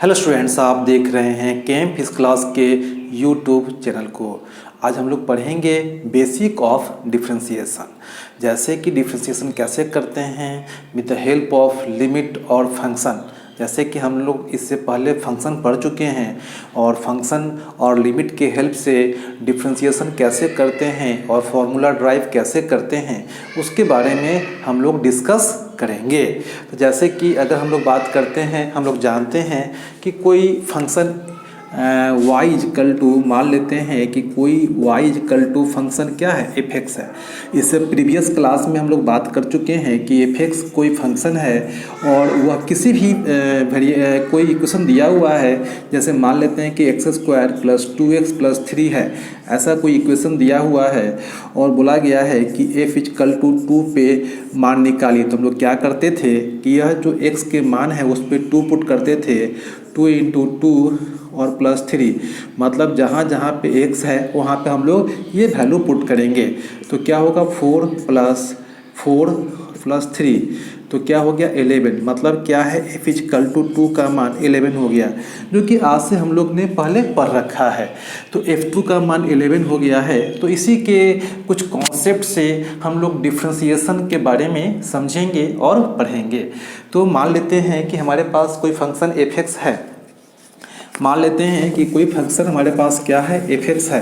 Hello students, आप देख रहे हैं केम फिजिक्स क्लास के यूट्यूब चैनल को। आज हम लोग पढ़ेंगे बेसिक ऑफ डिफरेंशिएशन, जैसे कि डिफरेंशिएशन कैसे करते हैं with the help of limit और फंक्शन। जैसे कि हम लोग इससे पहले फंक्शन पढ़ चुके हैं और फंक्शन और लिमिट के हेल्प से डिफरेंशिएशन कैसे करते हैं और फॉर्मूला ड्राइव कैसे करते हैं उसके बारे में हम लोग डिस्कस करेंगे। तो जैसे कि अगर हम लोग बात करते हैं, हम लोग जानते हैं कि कोई फंक्शन y इजकल टू, मान लेते हैं कि कोई y इजकल टू फंक्शन क्या है, एफ एक्स है। इससे प्रीवियस क्लास में हम लोग बात कर चुके हैं कि एफ एक्स कोई फंक्शन है और वह किसी भी कोई इक्वेशन दिया हुआ है, जैसे मान लेते हैं कि x square plus 2x plus 3 है, ऐसा कोई इक्वेशन दिया हुआ है और बोला गया है कि f इजकल टू 2 पे मान निकालिए। तो हम लोग क्या करते थे कि यह जो x के मान है उस पर 2 पुट करते थे, 2 इंटू 2 और प्लस 3, मतलब जहाँ जहाँ पे x है वहाँ पे हम लोग ये वैल्यू पुट करेंगे। तो क्या होगा 4 प्लस 3, तो क्या हो गया 11, मतलब क्या है f इजकल टू 2 का मान 11 हो गया, जो कि आज से हम लोग ने पहले पढ़ रखा है। तो f2 का मान 11 हो गया है। तो इसी के कुछ कॉन्सेप्ट से हम लोग डिफरेंशिएशन के बारे में समझेंगे और पढ़ेंगे। तो मान लेते हैं कि हमारे पास कोई फंक्शन एफ एक्स है, मान लेते हैं कि कोई फंक्शन हमारे पास क्या है, एफ एक्स है।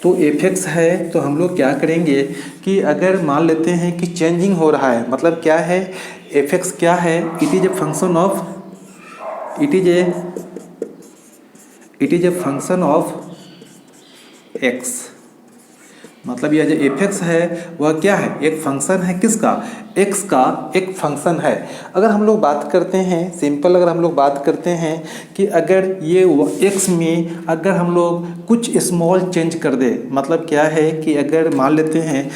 तो एफ एक्स है तो हम लोग क्या करेंगे कि अगर मान लेते हैं कि चेंजिंग हो रहा है, मतलब क्या है, एफ एक्स क्या है, it is a function of, it is a function of x. मतलब यह जो एफ एक्स है वह क्या है, एक फंक्शन है, किसका, एक्स का एक फंक्शन है। अगर हम लोग बात करते हैं सिंपल, अगर हम लोग बात करते हैं कि अगर ये एक्स में अगर हम लोग कुछ स्मॉल चेंज कर दे, मतलब क्या है कि अगर मान लेते हैं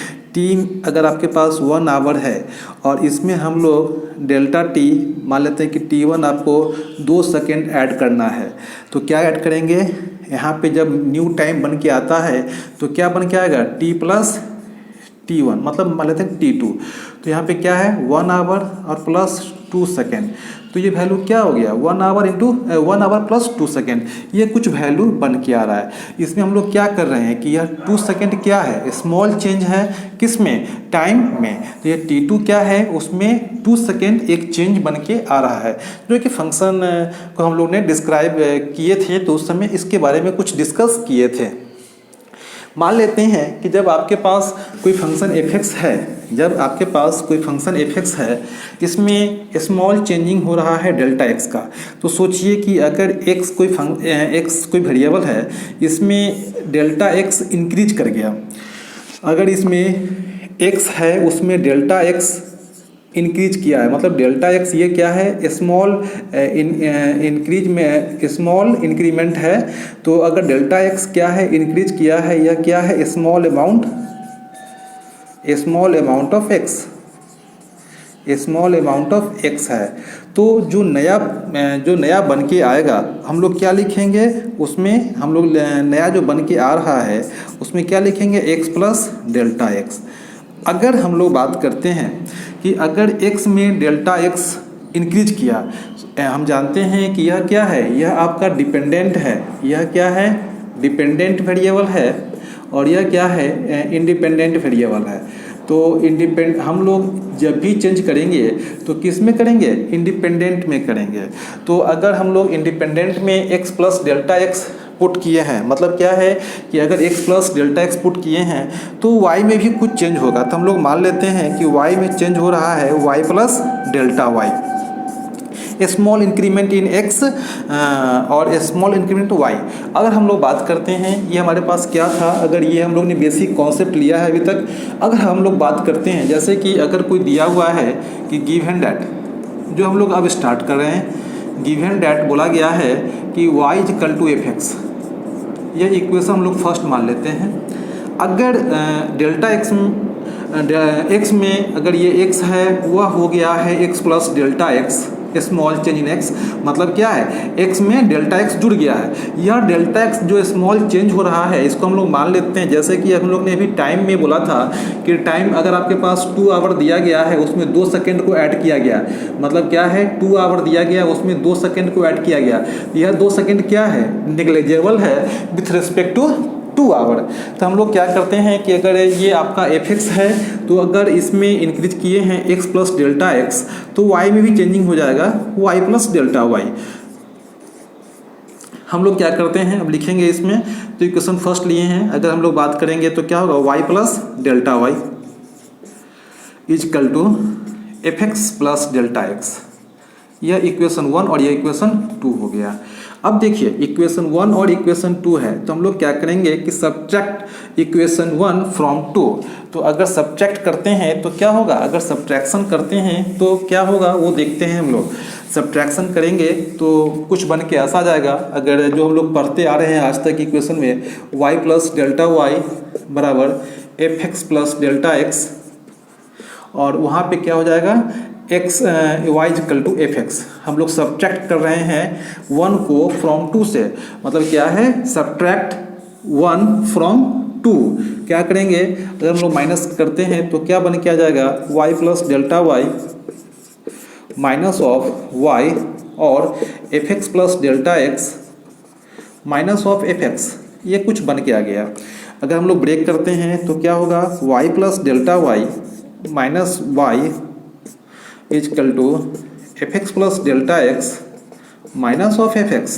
अगर आपके पास 1 आवर है और इसमें हम लोग डेल्टा टी मान लेते हैं कि T1 आपको 2 सेकेंड ऐड करना है, तो क्या ऐड करेंगे यहाँ पे, जब न्यू टाइम बन के आता है तो क्या बन के आएगा T प्लस T1, मतलब मान लेते हैं T2। तो यहाँ पे क्या है 1 आवर और प्लस 2 सेकेंड, तो ये वैल्यू क्या हो गया 1 hour into 1 hour plus 2 second, ये कुछ वैल्यू बन के आ रहा है। इसमें हम लोग क्या कर रहे हैं कि यह 2 सेकेंड क्या है, स्मॉल चेंज है, किस में, टाइम में। तो ये T2 क्या है, उसमें 2 सेकेंड एक चेंज बन के आ रहा है, जो कि फंक्शन को हम लोग ने डिस्क्राइब किए थे, तो उस समय इसके बारे में कुछ डिस्कस किए थे। मान लेते हैं कि जब आपके पास कोई फंक्शन एफ एक्स है, जब आपके पास कोई फंक्शन एफ एक्स है, इसमें स्मॉल चेंजिंग हो रहा है डेल्टा एक्स का। तो सोचिए कि अगर एक्स कोई वेरिएबल है, इसमें डेल्टा एक्स इंक्रीज कर गया, अगर इसमें एक्स है उसमें डेल्टा एक्स इंक्रीज किया है, मतलब डेल्टा एक्स ये क्या है, स्मॉल इंक्रीज में स्मॉल इंक्रीमेंट है। तो अगर डेल्टा एक्स क्या है, इंक्रीज किया है, यह क्या है, small amount of x, small amount of x है। तो जो नया बन के आएगा हम लोग क्या लिखेंगे, उसमें हम लोग नया जो बन के आ रहा है उसमें क्या लिखेंगे, एक्स प्लस डेल्टा एक्स। अगर हम लोग बात करते हैं कि अगर x में डेल्टा x इंक्रीज किया, हम जानते हैं कि यह क्या है, यह आपका डिपेंडेंट है, यह क्या है, डिपेंडेंट वेरिएबल है, और यह क्या है, इंडिपेंडेंट वेरिएबल है। तो हम लोग जब भी चेंज करेंगे तो किस में करेंगे, इंडिपेंडेंट में करेंगे। तो अगर हम लोग इंडिपेंडेंट में x plus delta x put किए हैं, मतलब क्या है कि अगर x plus delta x put किए हैं तो y में भी कुछ चेंज होगा। तो हम लोग मान लेते हैं कि y में चेंज हो रहा है y plus delta y, small increment in x और स्मॉल इंक्रीमेंट y। अगर हम लोग बात करते हैं, ये हमारे पास क्या था, अगर ये हम लोग ने बेसिक कॉन्सेप्ट लिया है अभी तक। अगर हम लोग बात करते हैं जैसे कि अगर कोई दिया हुआ है कि गिवन दैट, जो हम लोग अब स्टार्ट कर रहे हैं, गिवन दैट बोला गया है कि y equal to F X, यह इक्वेशन हम लोग फर्स्ट मान लेते हैं। अगर डेल्टा एक्स में अगर ये x है वह हो गया है x plus delta x, small change in x, मतलब क्या है, एक्स में डेल्टा एक्स जुड़ गया है। यह डेल्टा एक्स जो स्मॉल चेंज हो रहा है इसको हम लोग मान लेते हैं, जैसे कि हम लोग ने अभी टाइम में बोला था कि टाइम अगर आपके पास 2 आवर दिया गया है उसमें 2 सेकेंड को ऐड किया गया, मतलब क्या है, 2 आवर दिया गया उसमें 2 सेकेंड को ऐड किया गया, यह 2 सेकेंड क्या है, नेग्लिजिबल है विथ रिस्पेक्ट टू 2 आवर। तो हम लोग क्या करते हैं कि अगर ये आपका एफ एक्स है तो अगर इसमें इंक्रीज किए हैं एक्स प्लस डेल्टा एक्स तो वाई में भी चेंजिंग हो जाएगा वाई प्लस डेल्टा वाई। हम लोग क्या करते हैं, अब लिखेंगे इसमें, तो इक्वेशन फर्स्ट लिए हैं, अगर हम लोग बात करेंगे तो क्या होगा, Y plus delta Y is equal to F x plus delta x. यह इक्वेशन 1 और यह इक्वेशन 2 हो गया। अब देखिए इक्वेशन 1 और इक्वेशन 2 है तो हम लोग क्या करेंगे कि सब्ट्रैक्ट इक्वेशन 1 फ्रॉम 2। तो अगर सब्ट्रैक्ट करते हैं तो क्या होगा, अगर सब्ट्रैक्शन करते हैं तो क्या होगा वो देखते हैं हम लोग। सब्ट्रैक्शन करेंगे तो कुछ बन के ऐसा आ जाएगा, अगर जो हम लोग पढ़ते आ रहे हैं आज तक इक्वेशन में, वाई प्लस डेल्टा वाई बराबर F x plus delta x, और वहाँ पे क्या हो जाएगा, X Y equal to F X. हम लोग सब्ट्रैक्ट कर रहे हैं 1 को फ्रॉम 2 से, मतलब क्या है, सब्ट्रैक्ट 1 फ्रॉम 2। क्या करेंगे, अगर हम लोग माइनस करते हैं तो क्या बन के आ जाएगा, y plus delta Y minus of y और f x plus delta x minus of F x, ये कुछ बन के आ गया। अगर हम लोग ब्रेक करते हैं तो क्या होगा, Y plus delta Y minus Y is equal to F x plus delta x minus of F x,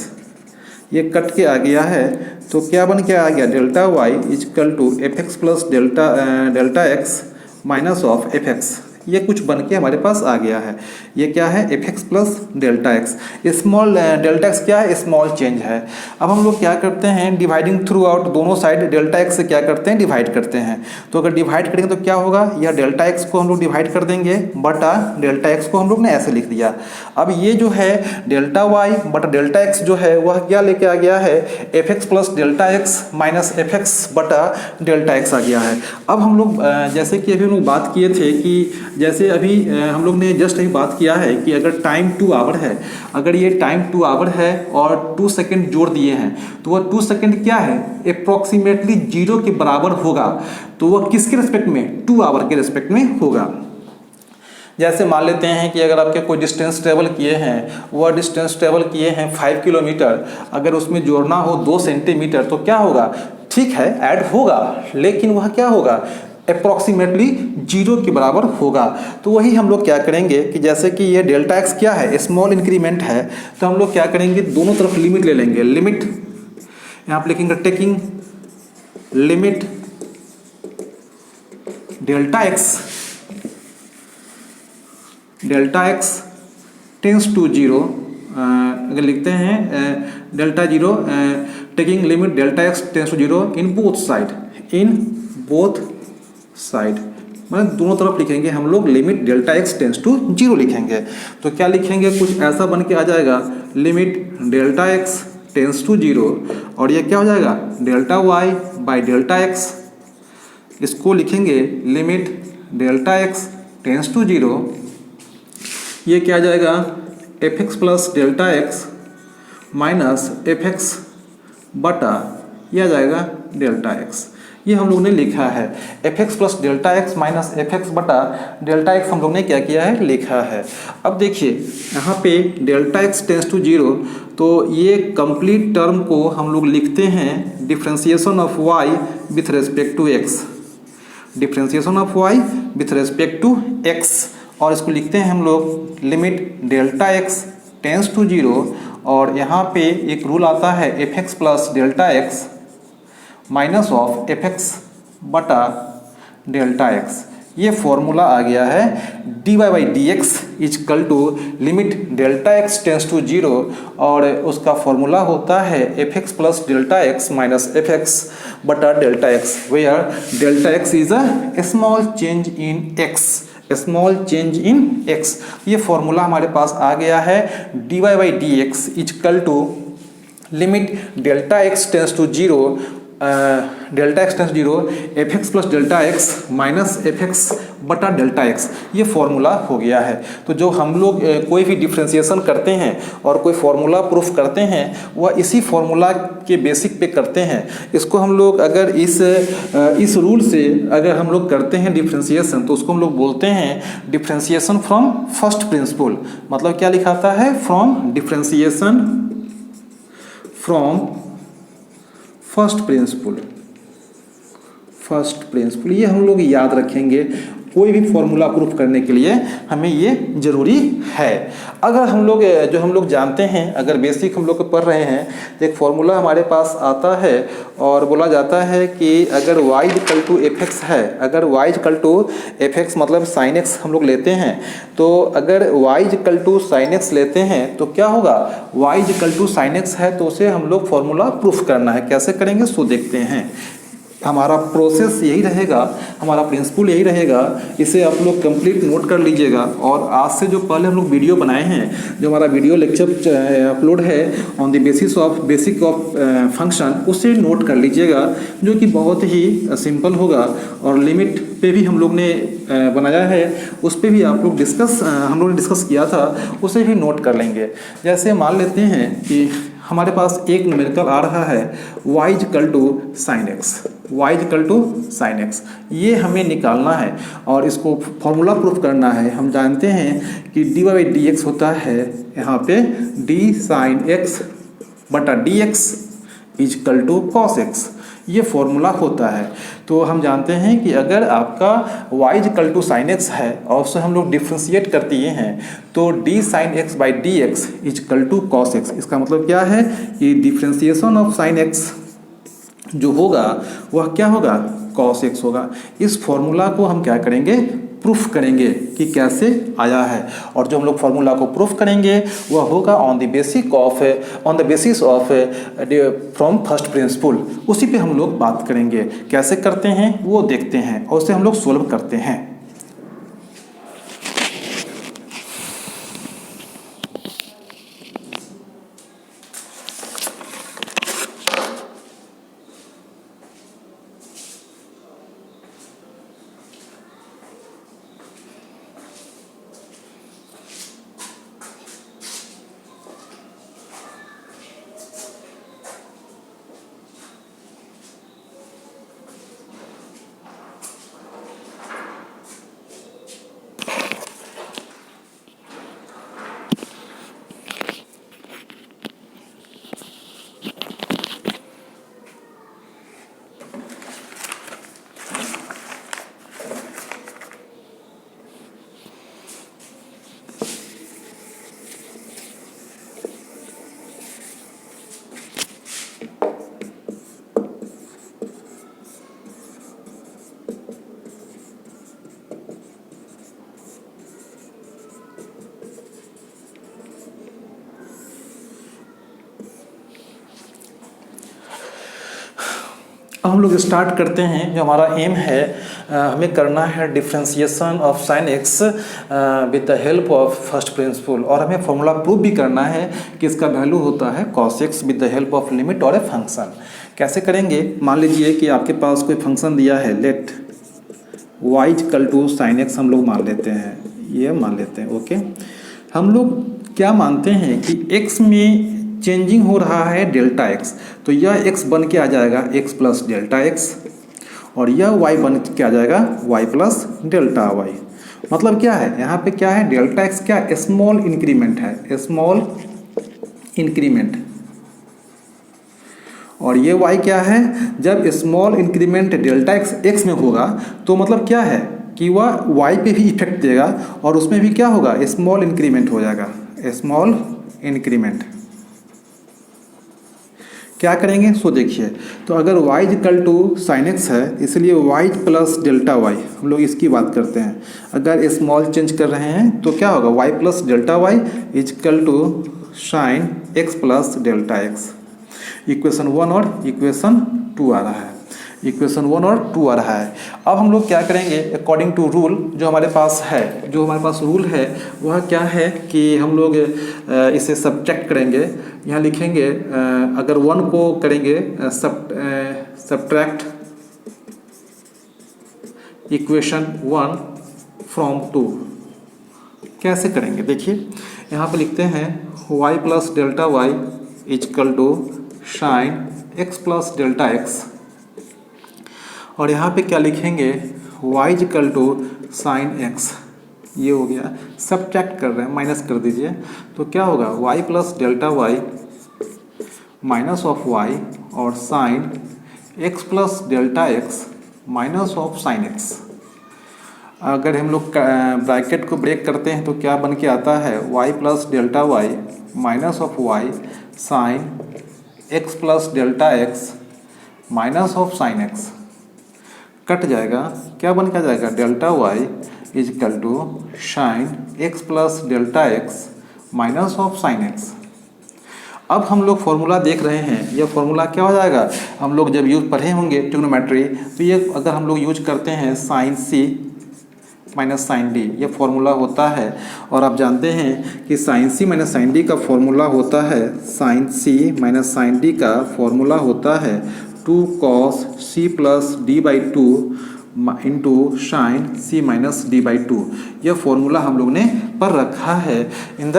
ये कट के आ गया है तो क्या बन के आ गया, delta Y is equal to F x plus delta x minus of F x, ये कुछ बन के हमारे पास आ गया है। ये क्या है, f x plus delta x. Small delta x क्या है, स्मॉल चेंज है। अब हम लोग क्या करते हैं, डिवाइडिंग थ्रू आउट, दोनों साइड डेल्टा एक्स से क्या करते हैं, डिवाइड करते हैं। तो अगर डिवाइड करेंगे तो क्या होगा, यह डेल्टा एक्स को हम लोग डिवाइड कर देंगे बटा डेल्टा एक्स को हम लोग ने ऐसे लिख दिया। अब ये जो है डेल्टा वाई बटा डेल्टा एक्स जो है वह क्या लेके आ गया है, f x plus delta x minus f x बटा डेल्टा एक्स आ गया है। अब हम लोग जैसे कि अभी हम लोग बात किए थे कि जैसे अभी हम लोग ने जस्ट अभी बात किया है कि अगर टाइम 2 आवर है, अगर ये टाइम 2 आवर है और 2 सेकेंड जोड़ दिए हैं तो वह 2 सेकेंड क्या है, अप्रॉक्सीमेटली 0 के बराबर होगा। तो वह किसके रिस्पेक्ट में, 2 आवर के रिस्पेक्ट में होगा। जैसे मान लेते हैं कि अगर आपके कोई डिस्टेंस ट्रेवल किए हैं, वह डिस्टेंस ट्रेवल किए हैं 5 किलोमीटर, अगर उसमें जोड़ना हो 2 सेंटीमीटर तो क्या होगा, ठीक है ऐड होगा, लेकिन वह क्या होगा, अप्रॉक्सीमेटली 0 के बराबर होगा। तो वही हम लोग क्या करेंगे कि जैसे कि ये डेल्टा एक्स क्या है, स्मॉल इंक्रीमेंट है, तो हम लोग क्या करेंगे, दोनों तरफ लिमिट ले लेंगे। लिमिट यहाँ पर लिखेंगे taking limit delta x tends to 0, अगर लिखते हैं delta 0 taking limit delta x tends to 0 in both side, मतलब दोनों तरफ लिखेंगे हम लोग limit delta x tends to 0 लिखेंगे। तो क्या लिखेंगे, कुछ ऐसा बन के आ जाएगा, limit delta x tends to 0 और ये क्या हो जाएगा, delta y by delta x, इसको लिखेंगे limit delta x tends to 0, ये क्या आ जाएगा, f x plus delta x minus f x बटा यह आ जाएगा डेल्टा एक्स। ये हम लोग ने लिखा है, f x plus delta x minus f x बटा डेल्टा एक्स हम लोग ने क्या किया है, लिखा है। अब देखिए यहाँ पे डेल्टा एक्स टेंस टू 0, तो ये कंप्लीट टर्म को हम लोग लिखते हैं differentiation of y with respect to x, differentiation of y with respect to x, और इसको लिखते हैं हम लोग limit delta x tends to 0, और यहाँ पे एक रूल आता है f x plus delta x minus of F x बटा डेल्टा एक्स। ये फॉर्मूला आ गया है dy by d x is equal to limit delta x tends to 0, और उसका फॉर्मूला होता है f x plus delta x minus f x बटा delta x, where delta x is a small change in x, small change in x. ये formula हमारे पास आ गया है dy by d x is equal to limit delta x tends to 0 delta x tends zero, f x plus delta x minus f x बटा delta x, ये formula हो गया है। तो जो हम लोग कोई भी डिफ्रेंसिएशन करते हैं और कोई फॉर्मूला प्रूफ करते हैं वह इसी फॉर्मूला के बेसिक पे करते हैं। इसको हम लोग अगर इस रूल से अगर हम लोग करते हैं डिफ्रेंसिएशन तो उसको हम लोग बोलते हैं डिफ्रेंसिएशन फ्रॉम फर्स्ट प्रिंसिपल। मतलब क्या लिखाता है, from differentiation from first principle. ये हम लोग याद रखेंगे, कोई भी फॉर्मूला प्रूफ करने के लिए हमें ये जरूरी है। अगर हम लोग जानते हैं, अगर बेसिक हम लोग पढ़ रहे हैं तो एक फॉर्मूला हमारे पास आता है और बोला जाता है कि अगर y equal to F x है, अगर y equal to F x मतलब साइन एक्स हम लोग लेते हैं, तो अगर y equal to sine x लेते हैं तो क्या होगा, y equal to sine x है तो उसे हम लोग फॉर्मूला प्रूफ करना है। कैसे करेंगे सो देखते हैं। हमारा प्रोसेस यही रहेगा, हमारा प्रिंसिपल यही रहेगा। इसे आप लोग कंप्लीट नोट कर लीजिएगा। और आज से जो पहले हम लोग वीडियो बनाए हैं, जो हमारा वीडियो लेक्चर अपलोड है on the basic of function, उसे नोट कर लीजिएगा, जो कि बहुत ही सिंपल होगा। और लिमिट पे भी हम लोग ने बनाया है, उस पर भी आप लोग हम लोग ने डिस्कस किया था, उसे भी नोट कर लेंगे। जैसे मान लेते हैं कि हमारे पास एक न्यूमेरिकल आ रहा है y equal to sine x, ये हमें निकालना है और इसको फॉर्मूला प्रूफ करना है। हम जानते हैं कि dy बाई डी एक्स होता है यहाँ पे d साइन एक्स बटा d x equal to cos x, ये फॉर्मूला होता है। तो हम जानते हैं कि अगर आपका y equal to sine x है और उससे हम लोग डिफ्रेंशिएट कर दिए हैं तो d sine x by d x equal to cos x. इसका मतलब क्या है कि डिफ्रेंशिएशन ऑफ साइन एक्स जो होगा वह क्या होगा, कॉस एक्स होगा। इस फॉर्मूला को हम क्या करेंगे, प्रूफ करेंगे कि कैसे आया है। और जो हम लोग फॉर्मूला को प्रूफ करेंगे वह होगा on the basis of from first principle. उसी पे हम लोग बात करेंगे, कैसे करते हैं वो देखते हैं और उसे हम लोग सोल्व करते हैं। अब हम लोग स्टार्ट करते हैं। जो हमारा एम है, हमें करना है differentiation of sine x with the help of first principle, और हमें फॉर्मूला प्रूव भी करना है कि इसका वैल्यू होता है cos x with the help of limit और ए फंक्शन। कैसे करेंगे, मान लीजिए कि आपके पास कोई फंक्शन दिया है, let y equal to sine x हम लोग मान लेते हैं, ये मान लेते हैं। ओके, हम लोग क्या मानते हैं कि x में चेंजिंग हो रहा है डेल्टा x, तो यह x बन के आ जाएगा x प्लस डेल्टा x, और यह y बन के आ जाएगा y प्लस डेल्टा y। मतलब क्या है, यहाँ पे क्या है, डेल्टा x क्या स्मॉल इंक्रीमेंट है, स्मॉल इंक्रीमेंट, और ये y क्या है, जब स्मॉल इंक्रीमेंट डेल्टा x में होगा तो मतलब क्या है कि वह y पे भी इफेक्ट देगा और उसमें भी क्या होगा, स्मॉल इंक्रीमेंट हो जाएगा, स्मॉल इंक्रीमेंट। क्या करेंगे सो देखिए, तो अगर y equal to sine x है इसलिए y प्लस डेल्टा y, हम लोग इसकी बात करते हैं। अगर स्मॉल चेंज कर रहे हैं तो क्या होगा, y plus delta y equal to sine x plus delta x। Equation 1 और इक्वेशन 2 आ रहा है, इक्वेशन 1 और 2 आ रहा है। अब हम लोग क्या करेंगे, अकॉर्डिंग टू रूल जो हमारे पास है, जो हमारे पास रूल है वह क्या है कि हम लोग इसे सब्ट्रैक्ट करेंगे। यहाँ लिखेंगे, अगर 1 को करेंगे सब्ट्रैक्ट इक्वेशन 1 फ्रॉम 2। कैसे करेंगे देखिए, यहाँ पे लिखते हैं y plus delta Y is equal to sine x plus delta x, और यहाँ पे क्या लिखेंगे y equal to sine x। ये हो गया, सब्ट्रैक्ट कर रहे हैं, माइनस कर दीजिए, तो क्या होगा y plus delta Y minus of y और sine x plus delta x minus of sine x। अगर हम लोग ब्रैकेट को ब्रेक करते हैं तो क्या बन के आता है y plus delta Y minus of y sine x plus delta x minus of sine x। Cut जाएगा, क्या बन के आ जाएगा delta Y is equal to sine x plus delta x minus of sine x। अब हम लोग फॉर्मूला देख रहे हैं, यह फॉर्मूला क्या हो जाएगा, हम लोग जब यूज पढ़े होंगे ट्रिग्नोमेट्री, तो ये अगर हम लोग यूज करते हैं sine c minus sine d, ये फॉर्मूला होता है। और आप जानते हैं कि sine c minus sine d का फॉर्मूला होता है, sine c minus sine d का फॉर्मूला होता है 2 cos c plus d by two into sine c minus d by two. यह फॉर्मूला हम लोग ने पढ़ रखा है इन द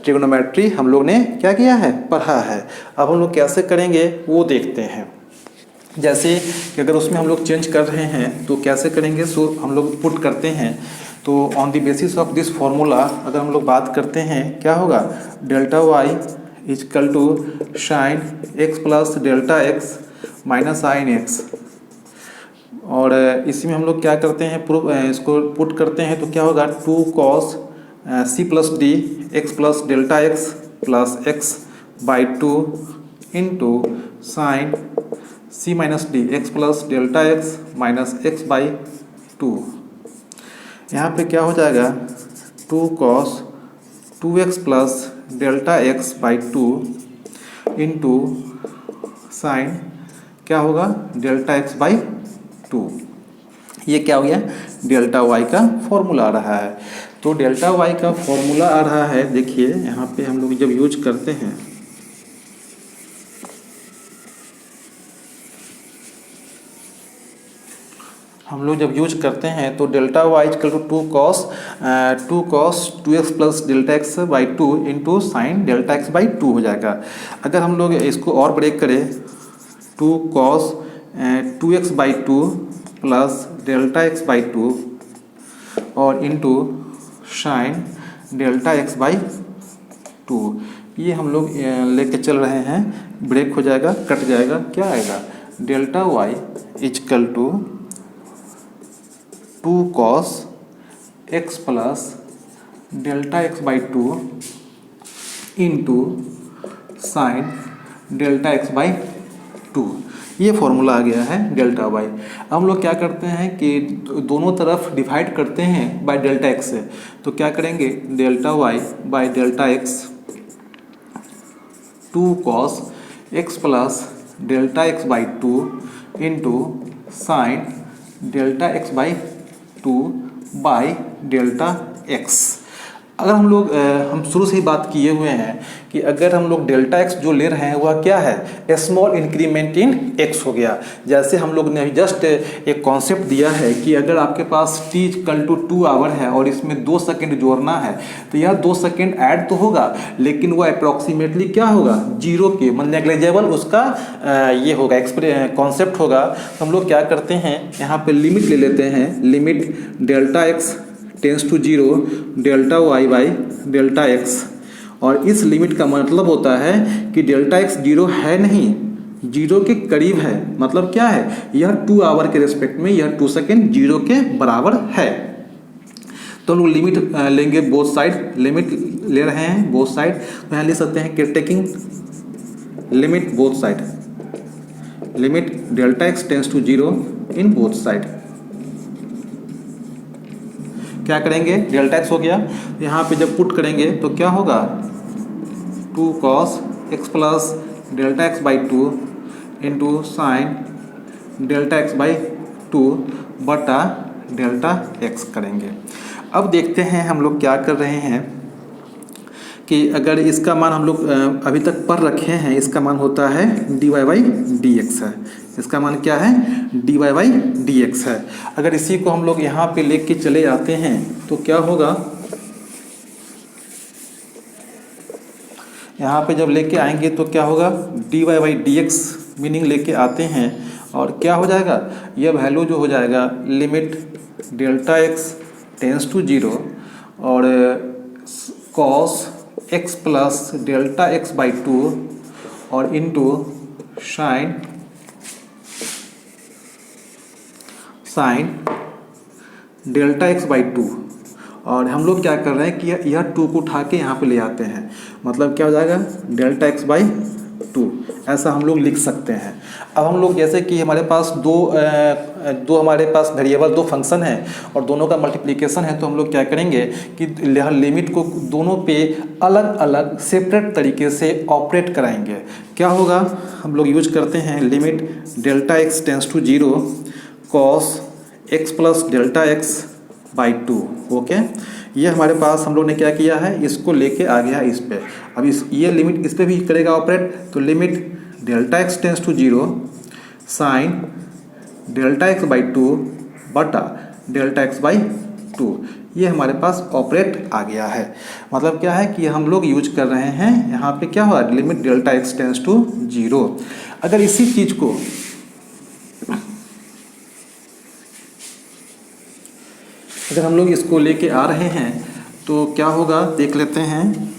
ट्रिग्नोमेट्री, हम लोग ने क्या किया है, पढ़ा है। अब हम लोग कैसे करेंगे वो देखते हैं। जैसे कि अगर उसमें हम लोग चेंज कर रहे हैं तो कैसे करेंगे, सो हम लोग पुट करते हैं। तो on the basis of this formula अगर हम लोग बात करते हैं, क्या होगा delta Y is equal to sine x plus delta x minus sine x, और इसी में हम लोग क्या करते हैं, इसको पुट करते हैं तो क्या होगा 2 cos c plus D x plus delta x plus x by two into sine c minus D x plus delta x minus x by to. यहाँ पे क्या हो जाएगा 2 cos 2x plus delta x by two into sign क्या होगा delta x by two. ये क्या हो गया, डेल्टा वाई का फॉर्मूला आ रहा है। तो डेल्टा वाई का फॉर्मूला आ रहा है, देखिए यहाँ पे हम लोग जब यूज करते हैं, तो delta y equal to 2 cos 2x plus delta x by two into sine delta x by two हो जाएगा। अगर हम लोग इसको और ब्रेक करें 2 cos 2x by two plus delta x by two और into sine delta x by two, ये हम लोग लेके चल रहे हैं, ब्रेक हो जाएगा, कट जाएगा, क्या आएगा delta Y is equal to 2 cos x plus delta x by two into sine delta x by two. ये फॉर्मूला आ गया है डेल्टा वाई। अब हम लोग क्या करते हैं कि दोनों तरफ डिवाइड करते हैं बाय डेल्टा एक्स से, तो क्या करेंगे delta y by delta x 2 cos x plus delta x by two into sine delta x by two by delta x. अगर हम लोग हम शुरू से ही बात किए हुए हैं कि अगर हम लोग डेल्टा एक्स जो ले रहे हैं वह क्या है, स्मॉल इंक्रीमेंट इन एक्स हो गया। जैसे हम लोग ने जस्ट एक कॉन्सेप्ट दिया है कि अगर आपके पास t इक्वल टू 2 आवर है और इसमें 2 सेकेंड जोड़ना है, तो यह 2 सेकेंड ऐड तो होगा लेकिन वह अप्रॉक्सीमेटली क्या होगा, जीरो के नेग्लिजिबल उसका ये होगा, कॉन्सेप्ट होगा। तो हम लोग क्या करते हैं, यहाँ पे लिमिट ले लेते हैं, limit delta x tends to zero delta y by delta x, और इस लिमिट का मतलब होता है कि डेल्टा एक्स जीरो है नहीं, जीरो के करीब है, मतलब क्या है, यह 2 आवर के रेस्पेक्ट में यह 2 सेकेंड जीरो के बराबर है। तो हम लोग लिमिट लेंगे बोथ साइड, लिमिट ले रहे हैं बोथ साइड, तो यहाँ ले सकते हैं कि taking limit both side, limit delta x tends to zero in both side. क्या करेंगे, डेल्टा एक्स हो गया, यहाँ पे जब पुट करेंगे तो क्या होगा 2 cos x plus delta x by two into sine delta x by to बटा डेल्टा एक्स करेंगे। अब देखते हैं हम लोग क्या कर रहे हैं कि अगर इसका मान हम लोग अभी तक पढ़ रखे हैं, इसका मान होता है dy बाई डी एक्स है, इसका मान क्या है, dy बाई dx है। अगर इसी को हम लोग यहाँ पे लेके चले आते हैं तो क्या होगा, यहाँ पे जब लेके आएंगे तो क्या होगा, dy बाई dx मीनिंग लेके आते हैं और क्या हो जाएगा, यह वैल्यू जो हो जाएगा limit delta x tends to 0 और cos x plus delta x by 2 और into sine delta x by 2। और हम लोग क्या कर रहे हैं कि यह 2 को उठा के यहाँ पे ले आते हैं, मतलब क्या हो जाएगा डेल्टा x बाई 2, ऐसा हम लोग लिख सकते हैं। अब हम लोग जैसे कि हमारे पास दो हमारे पास वेरिएबल, दो फंक्शन है और दोनों का मल्टीप्लिकेशन है, तो हम लोग क्या करेंगे कि लिमिट को दोनों पे अलग अलग सेपरेट तरीके से ऑपरेट कराएंगे। क्या होगा, हम लोग यूज करते हैं limit delta x tends to 0 cos x plus delta x by 2। Okay, ये हमारे पास हम लोग ने क्या किया है, इसको लेके आ गया इस पे। अब ये लिमिट इस पे भी करेगा ऑपरेट, तो limit delta x tends to 0 sine delta x by 2 बटा डेल्टा x बाई 2, ये हमारे पास ऑपरेट आ गया है। मतलब क्या है कि हम लोग यूज कर रहे हैं यहाँ पे क्या हुआ, limit delta x tends to 0। अगर इसी चीज़ को अगर हम लोग इसको लेके आ रहे हैं तो क्या होगा, देख लेते हैं।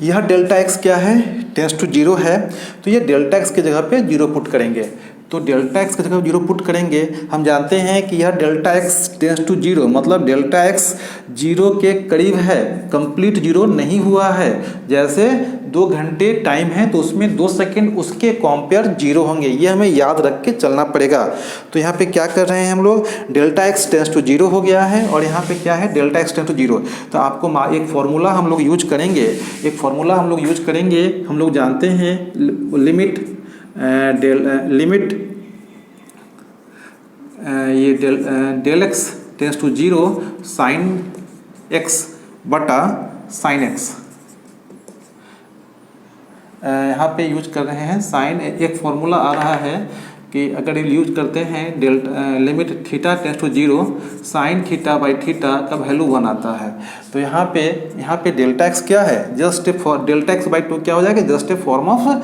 यह डेल्टा x क्या है, टेंस टू 0 है, तो ये डेल्टा x की जगह पे 0 पुट करेंगे। तो डेल्टा x की जगह 0 पुट करेंगे, हम जानते हैं कि यह डेल्टा x टेंस टू 0, मतलब डेल्टा x 0 के करीब है, कंप्लीट 0 नहीं हुआ है। जैसे 2 घंटे टाइम है तो उसमें 2 सेकेंड उसके कंपेयर 0 होंगे, ये हमें याद रख के चलना पड़ेगा। तो यहाँ पे क्या कर रहे हैं हम लोग, डेल्टा x टेंस टू 0 हो गया है और यहाँ पे क्या है, डेल्टा x टेंस टू 0। तो आपको एक फार्मूला हम लोग यूज करेंगे, हम लोग जानते हैं लिमिट ये del x tends to 0 sine x बटा साइन x, यहाँ पे यूज कर रहे हैं साइन। एक फॉर्मूला आ रहा है कि अगर यूज करते हैं limit theta tends to 0 sine theta by theta का वैल्यू 1 आता है। तो यहाँ पे डेल्टा x क्या है, just for delta x by 2 क्या हो जाएगा, just a form of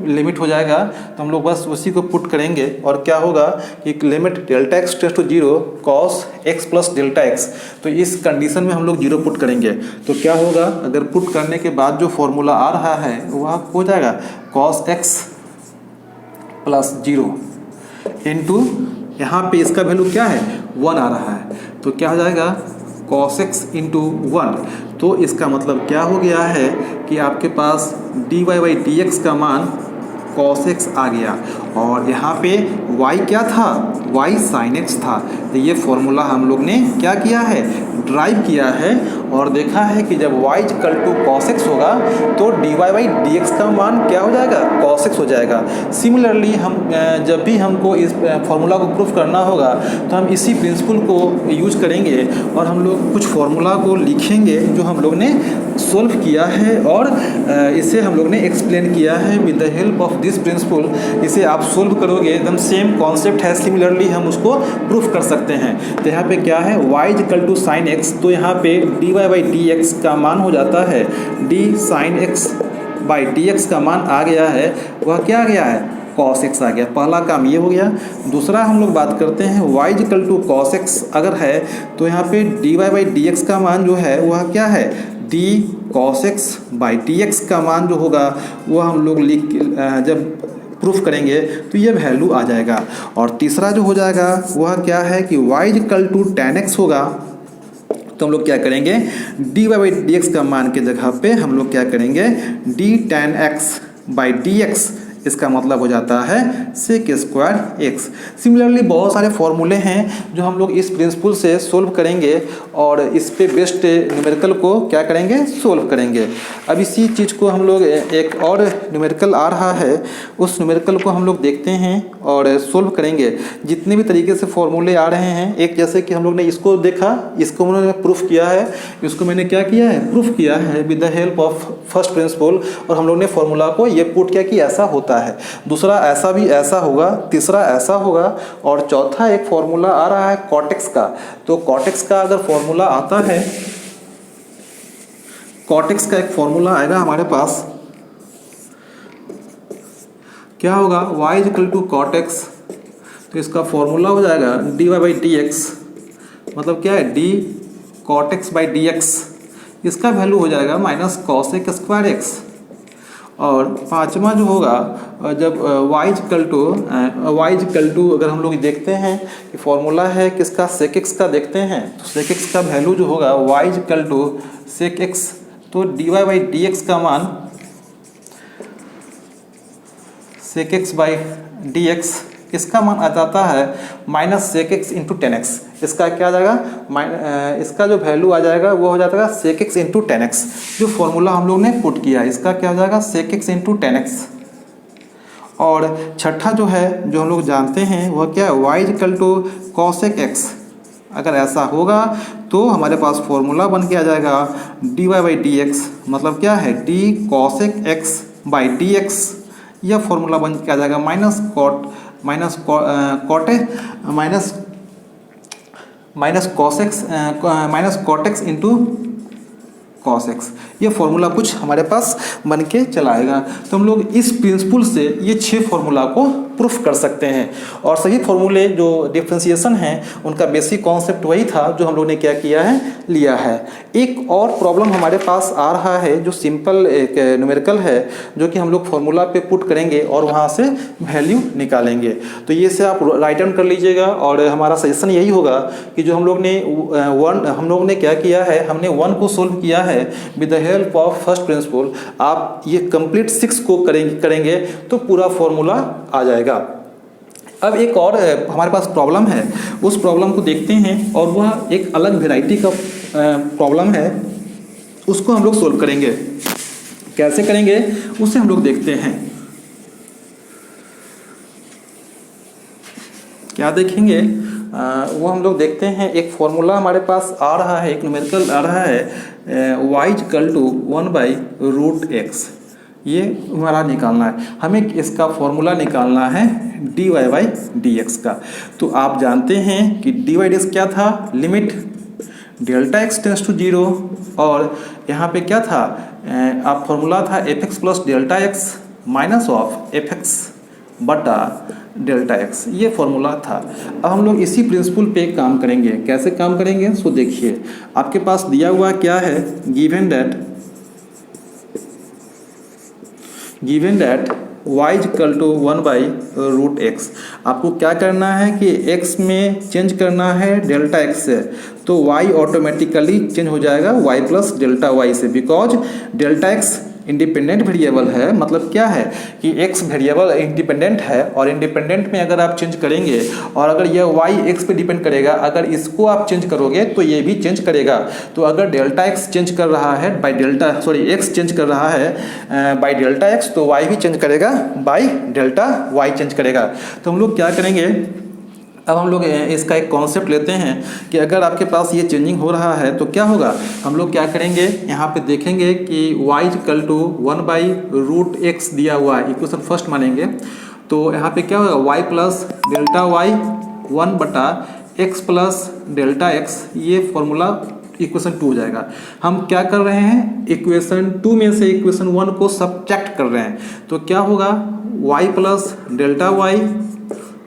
limit हो जाएगा। तो हम लोग बस उसी को पुट करेंगे और क्या होगा कि limit delta x tends to 0 cos x plus delta x। तो इस कंडीशन में हम लोग 0 पुट करेंगे तो क्या होगा, अगर पुट करने के बाद जो फॉर्मूला आ रहा है वह हो जाएगा कॉस x प्लस 0 इंटू यहाँ पे इसका वैल्यू क्या है 1 आ रहा है, तो क्या हो जाएगा cos x इंटू 1। तो इसका मतलब क्या हो गया है कि आपके पास dy बाई dx का मान cos x आ गया और यहाँ पे y क्या था, y sin x था। तो ये फॉर्मूला हम लोग ने क्या किया है, ड्राइव किया है और देखा है कि जब y equal to cos x होगा तो dy बाई dx का मान क्या हो जाएगा, cos x हो जाएगा। सिमिलरली हम जब भी हमको इस फॉर्मूला को प्रूफ करना होगा तो हम इसी प्रिंसिपल को यूज करेंगे और हम लोग कुछ फॉर्मूला को लिखेंगे जो हम लोग ने सोल्व किया है और इसे हम लोग ने एक्सप्लेन किया है with the help of this principle. इसे आप सोल्व करोगे, एकदम सेम कॉन्सेप्ट है, सिमिलरली हम उसको प्रूफ कर सकते हैं। तो यहाँ पे क्या है, y equal to sine x, तो यहाँ पे dy बाई dx का मान हो जाता है d sine x by dx का मान आ गया है, वह क्या आ गया है, cos x आ गया। पहला काम ये हो गया। दूसरा हम लोग बात करते हैं y equal to cos x अगर है तो यहाँ पे dy बाई dx का मान जो है वह क्या है, d cos x by dx का मान जो होगा वह हम लोग जब प्रूफ करेंगे तो ये वैल्यू आ जाएगा। और तीसरा जो हो जाएगा वह क्या है कि y equal to tan x होगा, तो हम लोग क्या करेंगे, dy बाई dx का मान के जगह पे हम लोग क्या करेंगे, d tan x by dx, इसका मतलब हो जाता है sec स्क्वायर x। सिमिलरली बहुत सारे फॉर्मूले हैं जो हम लोग इस प्रिंसिपल से सोल्व करेंगे और इस पे बेस्ड न्यूमेरिकल को क्या करेंगे, सोल्व करेंगे। अब इसी चीज़ को हम लोग एक और न्यूमेरिकल आ रहा है, उस न्यूमेरिकल को हम लोग देखते हैं और सोल्व करेंगे। जितने भी तरीके से फॉर्मूले आ रहे हैं, एक जैसे कि हम लोग ने इसको देखा, इसको उन्होंने प्रूफ किया है, इसको मैंने क्या किया है, प्रूफ किया है with the help of first principle, और हम लोग ने फॉर्मूला को ये पुट किया कि ऐसा होता होता है, दूसरा ऐसा भी ऐसा होगा, तीसरा ऐसा होगा, और चौथा एक फॉर्मूला आ रहा है कॉटेक्स का। तो कॉटेक्स का अगर फॉर्मूला आता है, कॉटेक्स का एक फॉर्मूला आएगा हमारे पास, क्या होगा, y इक्वल टू कॉटेक्स। तो इसका फॉर्मूला हो जाएगा dy/dx, मतलब क्या है, d कॉटेक्स बाई dx, इसका वैल्यू हो जाएगा माइनस कॉसेक स्क्वायर एक्स। और पांचवा जो होगा, जब y इक्वल टू अगर हम लोग देखते हैं कि फॉर्मूला है किसका, सेक एक्स का देखते हैं, तो सेक एक्स का वैल्यू जो होगा y equal to sec x, तो dy/dx का मान सेक एक्स बाई dx, इसका मान आ जाता है minus sec x into 10x। इसका क्या आ जाएगा, इसका जो वैल्यू आ जाएगा वो हो जाएगा सेक एक्स इंटू 10x। जो फॉर्मूला हम लोग ने पुट किया इसका क्या हो जाएगा, सेक एक्स इंटू 10x। और छठा जो है, जो हम लोग जानते हैं वह क्या है, y equal to cosec x. अगर ऐसा होगा तो हमारे पास फॉर्मूला बन के आ जाएगा dy/dx, मतलब क्या है, d cosec x by dx। यह फॉर्मूला बन के आ जाएगा माइनस कॉटेक्स इंटू कॉसेक्स। ये फॉर्मूला कुछ हमारे पास बन के चला आएगा। तो हम लोग इस प्रिंसिपल से ये 6 फॉर्मूला को प्रूफ कर सकते हैं। और सही फॉर्मूले जो डिफ्रेंसिएशन हैं उनका बेसिक कॉन्सेप्ट वही था जो हम लोग ने क्या किया है, लिया है। एक और प्रॉब्लम हमारे पास आ रहा है जो सिंपल एक न्यूमेरिकल है, जो कि हम लोग फॉर्मूला पे पुट करेंगे और वहाँ से वैल्यू निकालेंगे। तो ये से आप राइट डाउन कर लीजिएगा। और हमारा सजेशन यही होगा कि जो हम लोग ने क्या किया है, हमने 1 को सोल्व किया है with the help of first principle. आप ये कंप्लीट 6 को करेंगे तो पूरा फॉर्मूला आ जाएगा। अब एक और हमारे पास प्रॉब्लम है, उस प्रॉब्लम को देखते हैं, और वह एक अलग वेराइटी का प्रॉब्लम है, उसको हम लोग सोल्व करेंगे। कैसे करेंगे उसे हम लोग देखते हैं। क्या देखेंगे, वो हम लोग देखते हैं। एक फॉर्मूला हमारे पास आ रहा है, एक न्यूमेरिकल आ रहा है, y इक्वल टू 1/√x। ये हमारा निकालना है, हमें इसका फॉर्मूला निकालना है dy/dx का। तो आप जानते हैं कि dy/dx क्या था, limit delta x tends to 0, और यहाँ पे क्या था, आप फॉर्मूला था fx plus delta x minus of fx बटा डेल्टा x, ये फॉर्मूला था। अब हम लोग इसी प्रिंसिपल पे काम करेंगे। कैसे काम करेंगे सो देखिए, आपके पास दिया हुआ क्या है, given that y equal to 1/√x। आपको क्या करना है कि x में चेंज करना है डेल्टा x से, तो y ऑटोमेटिकली चेंज हो जाएगा y प्लस डेल्टा y से, because delta x independent variable है। मतलब क्या है कि x वेरिएबल इंडिपेंडेंट है, और इंडिपेंडेंट में अगर आप चेंज करेंगे, और अगर यह y x पे डिपेंड करेगा, अगर इसको आप चेंज करोगे तो ये भी चेंज करेगा। तो अगर डेल्टा x चेंज कर रहा है x चेंज कर रहा है बाय डेल्टा x, तो y भी चेंज करेगा बाय डेल्टा y चेंज करेगा। तो हम लोग क्या करेंगे, अब हम लोग इसका एक कॉन्सेप्ट लेते हैं कि अगर आपके पास ये चेंजिंग हो रहा है तो क्या होगा। हम लोग क्या करेंगे, यहाँ पे देखेंगे कि y इक्वल टू 1/√x दिया हुआ है, इक्वेशन फर्स्ट मानेंगे। तो यहाँ पे क्या होगा, y plus delta y 1/x plus delta x, ये फॉर्मूला इक्वेशन 2 हो जाएगा। हम क्या कर रहे हैं, इक्वेशन 2 में से इक्वेशन 1 को सब्ट्रैक्ट कर रहे हैं। तो क्या होगा, y plus delta y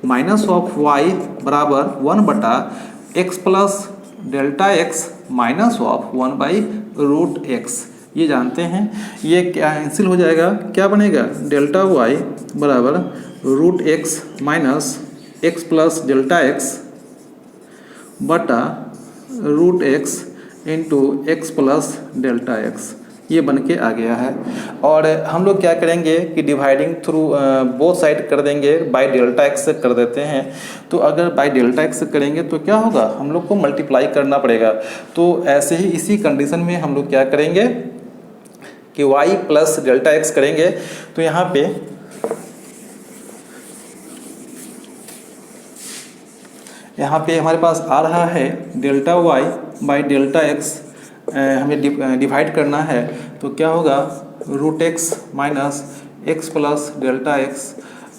minus of y बराबर 1/x plus delta x minus of 1/√x। ये जानते हैं, ये कैंसिल हो जाएगा, क्या बनेगा, डेल्टा y बराबर √x minus x plus delta x बटा √x into x plus delta x, ये बन के आ गया है। और हम लोग क्या करेंगे कि डिवाइडिंग थ्रू बोथ साइड कर देंगे, बाय डेल्टा x से कर देते हैं। तो अगर बाय डेल्टा x से करेंगे तो क्या होगा, हम लोग को मल्टीप्लाई करना पड़ेगा। तो ऐसे ही इसी कंडीशन में हम लोग क्या करेंगे कि y प्लस डेल्टा x करेंगे। तो यहाँ पे हमारे पास आ रहा है delta y by delta x, हमें डिवाइड करना है। तो क्या होगा, √x minus x plus delta x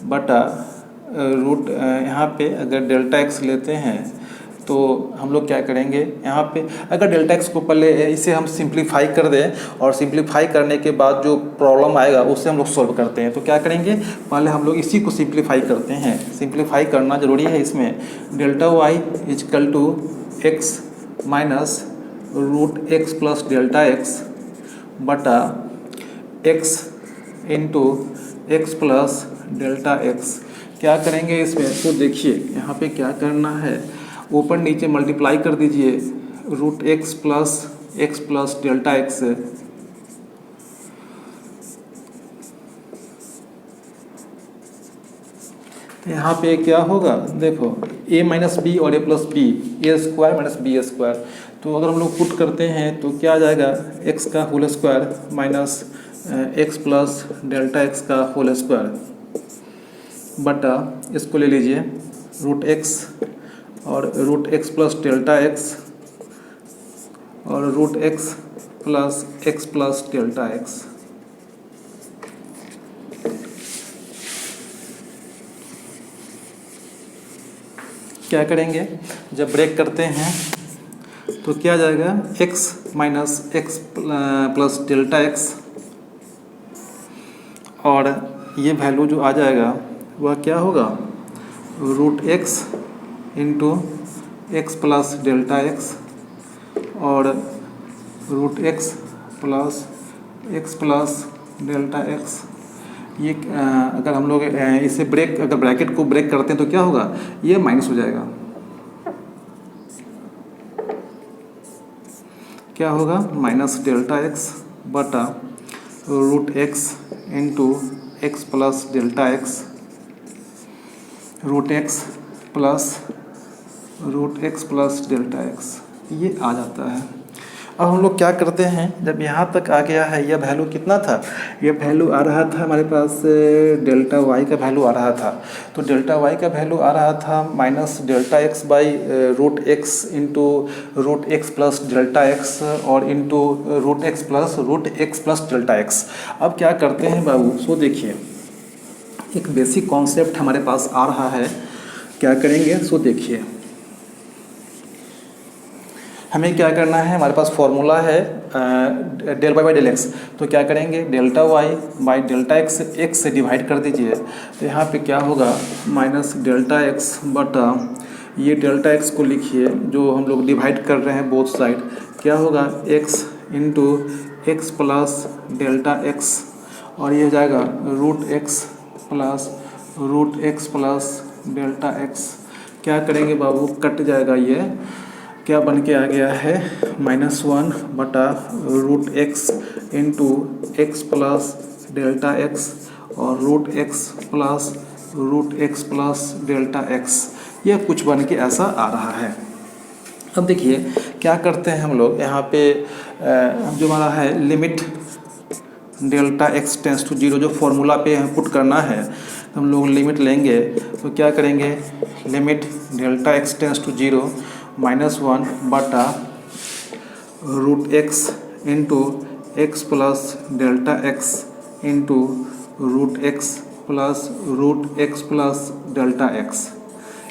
बटा रूट, यहाँ पे अगर डेल्टा एक्स लेते हैं तो हम लोग क्या करेंगे, यहाँ पे अगर डेल्टा एक्स को पहले इसे हम सिंप्लीफाई कर दें और सिंप्लीफाई करने के बाद जो प्रॉब्लम आएगा उससे हम लोग सॉल्व करते हैं। तो क्या करेंगे, पहले हम लोग इसी को सिंप्लीफाई करते हैं। सिंप्लीफाई करना ज़रूरी है इसमें। Delta Y is equal to x minus root x plus delta x बटा x into x plus delta x. क्या करेंगे इसमें, तो देखिए यहाँ पे क्या करना है, ऊपर नीचे मल्टीप्लाई कर दीजिए root x plus delta x से। यहाँ पे क्या होगा, देखो a माइनस बी और a plus b, a square minus b square. तो अगर हम लोग पुट करते हैं तो क्या आ जाएगा, x का whole square minus x plus delta x का होल स्क्वायर बटा, इसको ले लीजिए रूट एक्स और root x plus delta x और root x plus delta x. क्या करेंगे, जब ब्रेक करते हैं तो क्या जाएगा, x minus x plus delta x और ये वैल्यू जो आ जाएगा वह क्या होगा, root x into x plus delta x और root x plus delta x. ये अगर हम लोग इसे अगर ब्रैकेट को ब्रेक करते हैं तो क्या होगा, ये माइनस हो जाएगा। क्या होगा, माइनस डेल्टा एक्स बटा root x into x plus delta x root x plus delta x, ये आ जाता है। अब हम लोग क्या करते हैं, जब यहाँ तक आ गया है, यह वैल्यू कितना था, ये वैल्यू आ रहा था हमारे पास डेल्टा वाई का वैल्यू आ रहा था। तो डेल्टा वाई का वैल्यू आ रहा था minus delta x by root x into root x plus delta x और into root x plus delta x. अब क्या करते हैं बाबू, सो देखिए एक बेसिक कॉन्सेप्ट हमारे पास आ रहा है। क्या करेंगे, सो देखिए हमें क्या करना है, हमारे पास फॉर्मूला है del y by del x. तो क्या करेंगे, delta y by delta x से डिवाइड कर दीजिए। तो यहाँ पे क्या होगा, माइनस डेल्टा एक्स बटा, ये डेल्टा एक्स को लिखिए जो हम लोग डिवाइड कर रहे हैं बोथ साइड, क्या होगा x into x plus delta x और ये हो जाएगा root x plus delta x. क्या करेंगे बाबू, कट जाएगा, ये क्या बन के आ गया है, -1 बटा root x into x plus delta x और root x plus delta x. यह कुछ बन के ऐसा आ रहा है। अब देखिए क्या करते हैं हम लोग, यहाँ पे जो हमारा है limit delta x tends to 0 जो फॉर्मूला पे पुट करना है, तो हम लोग लिमिट लेंगे। तो क्या करेंगे, limit delta x tends to 0 -1 बटा root x into x plus delta x into root x plus delta x,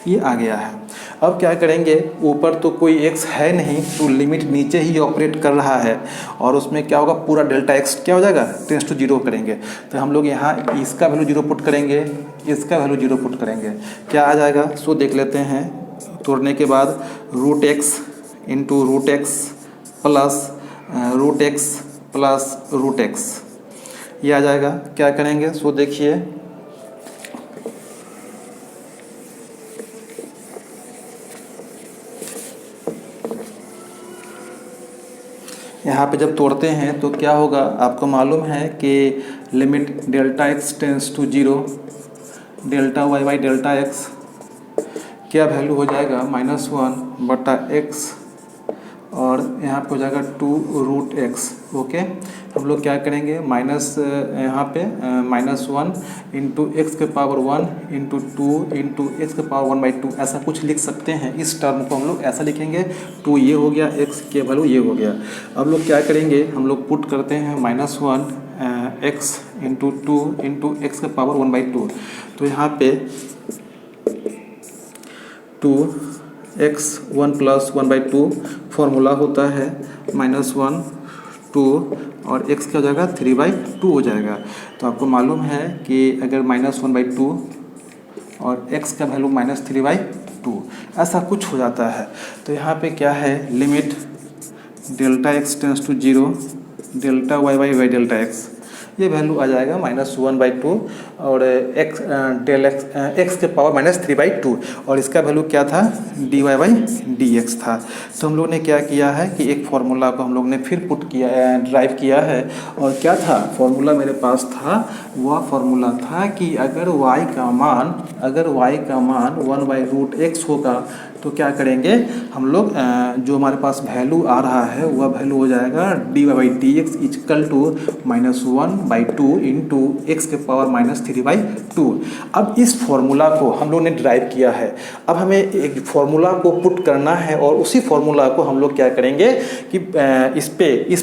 ये आ गया है। अब क्या करेंगे, ऊपर तो कोई x है नहीं तो लिमिट नीचे ही ऑपरेट कर रहा है और उसमें क्या होगा, पूरा डेल्टा x क्या हो जाएगा, टेंस टू 0 करेंगे। तो हम लोग यहाँ इसका वैल्यू 0 पुट करेंगे, इसका वैल्यू 0 पुट करेंगे, क्या आ जाएगा, सो देख लेते हैं। तोड़ने के बाद root x into root x plus root x ये आ जाएगा। क्या करेंगे, सो देखिए यहाँ पे जब तोड़ते हैं तो क्या होगा, आपको मालूम है कि limit delta x tends to 0 delta y by delta x क्या वैल्यू हो जाएगा, -1 बटा एक्स और यहाँ पे हो जाएगा 2√x। ओके, हम लोग क्या करेंगे माइनस यहाँ पे -1 इंटू एक्स के पावर 1 इंटू 2 इंटू एक्स के पावर 1/2 ऐसा कुछ लिख सकते हैं। इस टर्म को हम लोग ऐसा लिखेंगे, 2 ये हो गया, एक्स के वैल्यू ये हो गया। अब लोग क्या करेंगे, हम लोग पुट करते हैं -1 एक्स इंटू 2 इंटू एक्स के पावर 1/2। तो यहाँ पे 2x 1 + 1/2 फॉर्मूला होता है -1 2 और x क्या हो जाएगा 3/2 हो जाएगा। तो आपको मालूम है कि अगर -1/2 और x का वैल्यू -3/2 ऐसा कुछ हो जाता है। तो यहाँ पे क्या है, limit Δx tends to 0 Δy/Δx ये वैल्यू आ जाएगा -1/2 और x के पावर -3/2 और इसका वैल्यू क्या था dy/dx था। तो हम लोग ने क्या किया है कि एक फार्मूला को हम लोग ने फिर पुट किया, ड्राइव किया है। और क्या था फार्मूला मेरे पास था, वह फार्मूला था कि अगर y का मान 1/√x होगा तो क्या करेंगे हम लोग, जो हमारे पास वैल्यू आ रहा है वह वैल्यू हो जाएगा dy/dx = -1/2 इंटू एक्स के पावर -3/2। अब इस फॉर्मूला को हम लोग ने ड्राइव किया है। अब हमें एक फॉर्मूला को पुट करना है और उसी फॉर्मूला को हम लोग क्या करेंगे कि इस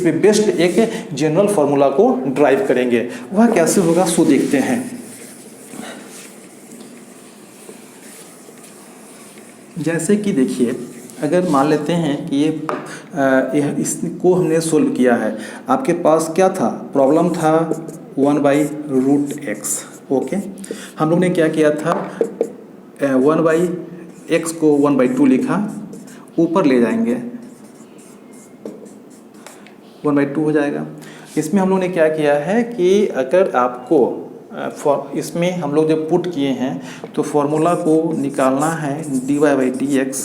पे बेस्ड एक जनरल फार्मूला को ड्राइव करेंगे। वह कैसे होगा सो देखते हैं। जैसे कि देखिए, अगर मान लेते हैं कि इसको हमने सोल्व किया है, आपके पास क्या था, प्रॉब्लम था 1/√x। ओके, हम लोग ने क्या किया था, 1/x को 1/2 लिखा, ऊपर ले जाएंगे 1/2 हो जाएगा। इसमें हम लोग ने क्या किया है कि अगर आपको इसमें हम लोग जब पुट किए हैं तो फॉर्मूला को निकालना है dy/dx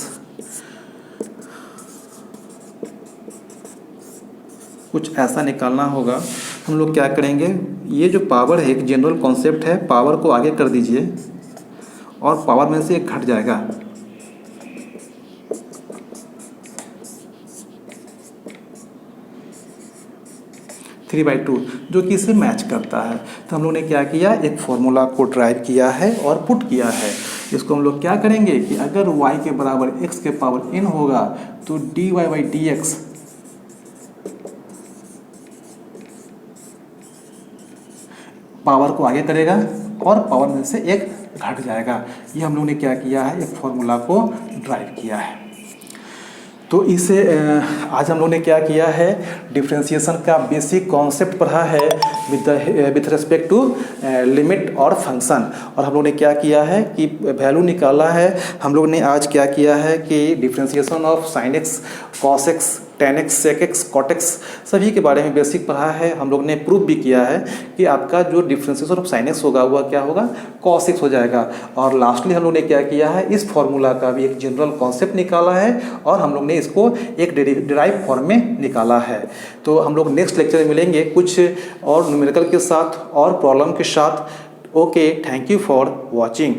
कुछ ऐसा निकालना होगा। हम लोग क्या करेंगे, ये जो पावर है एक जनरल कॉन्सेप्ट है, पावर को आगे कर दीजिए और पावर में से एक घट जाएगा। जो कि इसे मैच करता है। तो हम लोग ने क्या किया, एक फॉर्मूला को ड्राइव किया है और पुट किया है। इसको हम लोग क्या करेंगे कि अगर y के बराबर x के पावर n होगा तो dy/dx पावर को आगे करेगा और पावर में से एक घट जाएगा। ये हम लोग ने क्या किया है, एक फॉर्मूला को ड्राइव किया है। तो इसे आज हम लोग ने क्या किया है, डिफरेंशिएशन का बेसिक कॉन्सेप्ट पढ़ा है विथ रिस्पेक्ट टू लिमिट और फंक्शन। और हम लोग ने क्या किया है कि वैल्यू निकाला है। हम लोग ने आज क्या किया है कि differentiation of sin x, cos x, tan x, sec x, cot x सभी के बारे में बेसिक पढ़ा है। हम लोग ने प्रूव भी किया है कि आपका जो डिफरेंशिएशन ऑफ sin x होगा वह क्या होगा, cos x हो जाएगा। और लास्टली हम लोग ने क्या किया है, इस फॉर्मूला का भी एक जनरल कॉन्सेप्ट निकाला है और हम लोग ने इसको एक डिराइव फॉर्म में निकाला है। तो हम लोग नेक्स्ट लेक्चर में मिलेंगे कुछ और न्यूमेरिकल के साथ और प्रॉब्लम के साथ। Okay, thank you for watching.